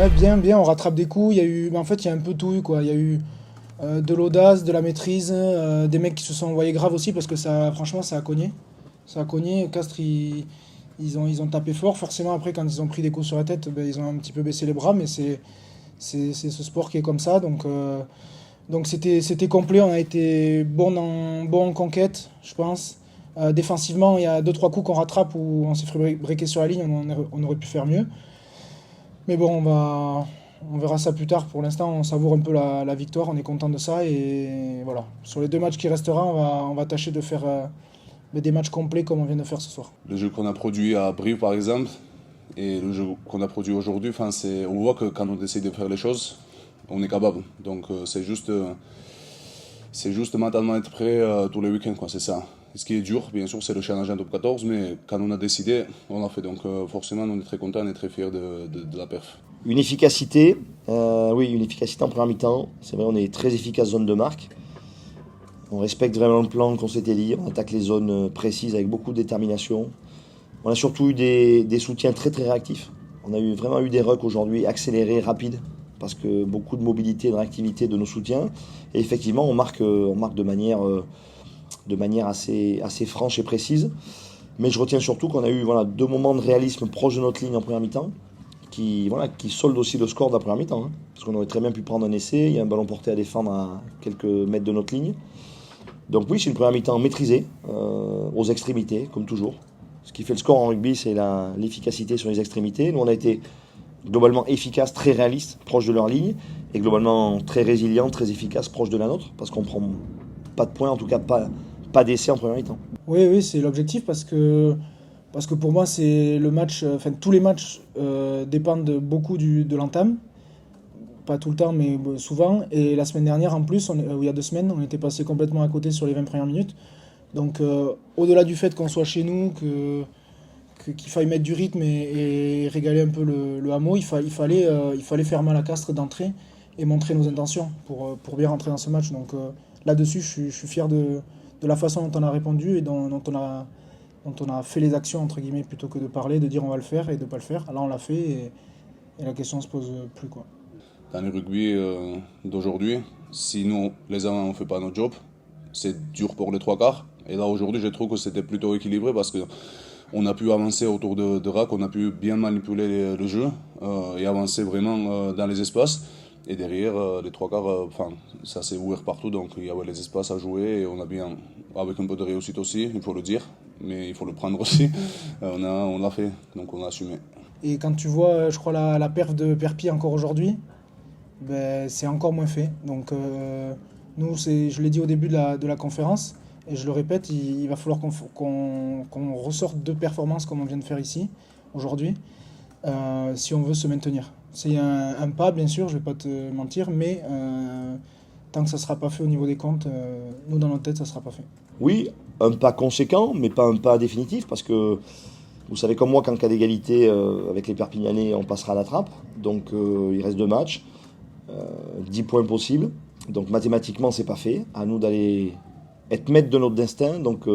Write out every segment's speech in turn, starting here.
Ouais, bien, bien, on rattrape des coups. En fait, il y a un peu tout eu, quoi. Il y a eu de l'audace, de la maîtrise, des mecs qui se sont envoyés grave aussi parce que ça, franchement, ça a cogné. Ça a cogné. Castres, ils ont tapé fort. Forcément, après, quand ils ont pris des coups sur la tête, ben, ils ont un petit peu baissé les bras, mais c'est ce sport qui est comme ça. Donc c'était complet. On a été bon en conquête, je pense. Défensivement, il y a deux trois coups qu'on rattrape où on s'est fait breaker sur la ligne, on aurait pu faire mieux. Mais bon, on verra ça plus tard. Pour l'instant, on savoure un peu la victoire, on est content de ça. Et voilà, sur les deux matchs qui restera, on va tâcher de faire des matchs complets comme on vient de faire ce soir. Le jeu qu'on a produit à Brive, par exemple, et le jeu qu'on a produit aujourd'hui, on voit que quand on essaie de faire les choses, on est capable. Donc c'est juste mentalement être prêt tous les week-ends, quoi, c'est ça. Ce qui est dur, bien sûr, c'est le challenge en top 14, mais quand on a décidé, on l'a fait. Donc forcément, on est très content, on est très fiers de la perf. Une efficacité, oui, une efficacité en première mi-temps. C'est vrai, on est très efficace zone de marque. On respecte vraiment le plan qu'on s'était dit. On attaque les zones précises avec beaucoup de détermination. On a surtout eu des soutiens très très réactifs. On a vraiment eu des rucks aujourd'hui accélérés, rapides, parce que beaucoup de mobilité, de réactivité de nos soutiens. Et effectivement, on marque de manière assez franche et précise. Mais je retiens surtout qu'on a eu deux moments de réalisme proches de notre ligne en première mi-temps, qui soldent aussi le score de la première mi-temps. Hein, parce qu'on aurait très bien pu prendre un essai, il y a un ballon porté à défendre à quelques mètres de notre ligne. Donc oui, c'est une première mi-temps maîtrisée, aux extrémités, comme toujours. Ce qui fait le score en rugby, c'est l'efficacité sur les extrémités. Nous, on a été globalement efficace, très réaliste, proche de leur ligne, et globalement très résilient, très efficace, proche de la nôtre, parce qu'on prend pas de points, en tout cas pas d'essai en première mi-temps. Oui, oui, c'est l'objectif parce que pour moi, c'est le match. Enfin, tous les matchs dépendent beaucoup de l'entame. Pas tout le temps, mais souvent. Et la semaine dernière, en plus, il y a 2 semaines, on était passé complètement à côté sur les 20 premières minutes. Donc, au-delà du fait qu'on soit chez nous, qu'il faille mettre du rythme et régaler un peu le hameau, il fallait faire mal à Castres d'entrée et montrer nos intentions pour bien rentrer dans ce match. Donc, là-dessus, je suis fier de la façon dont on a répondu et dont on a fait les actions, entre guillemets, plutôt que de parler, de dire on va le faire et de ne pas le faire. Là, on l'a fait et la question ne se pose plus, quoi. Dans le rugby d'aujourd'hui, si nous, les avants, on ne fait pas notre job, c'est dur pour les trois quarts. Et là, aujourd'hui, je trouve que c'était plutôt équilibré parce qu'on a pu avancer autour de RAC, on a pu bien manipuler le jeu et avancer vraiment dans les espaces. Et derrière, les trois quarts, ça s'est ouvert partout, donc il y avait les espaces à jouer et on a bien, avec un peu de réussite aussi, il faut le dire, mais il faut le prendre aussi, on l'a fait, donc on a assumé. Et quand tu vois, je crois, la perf de Perpi encore aujourd'hui, ben, c'est encore moins fait. Donc, nous, je l'ai dit au début de la conférence, et je le répète, il va falloir qu'on ressorte de performances comme on vient de faire ici, aujourd'hui, si on veut se maintenir. C'est un pas, bien sûr, je ne vais pas te mentir, mais tant que ça ne sera pas fait au niveau des comptes, nous, dans notre tête, ça ne sera pas fait. Oui, un pas conséquent, mais pas un pas définitif, parce que vous savez comme moi qu'en cas d'égalité avec les Perpignanais, on passera à la trappe. Donc il reste 2 matchs, 10 points possibles. Donc mathématiquement, c'est pas fait. À nous d'aller être maître de notre destin. Donc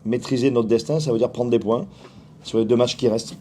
maîtriser notre destin, ça veut dire prendre des points sur les 2 matchs qui restent.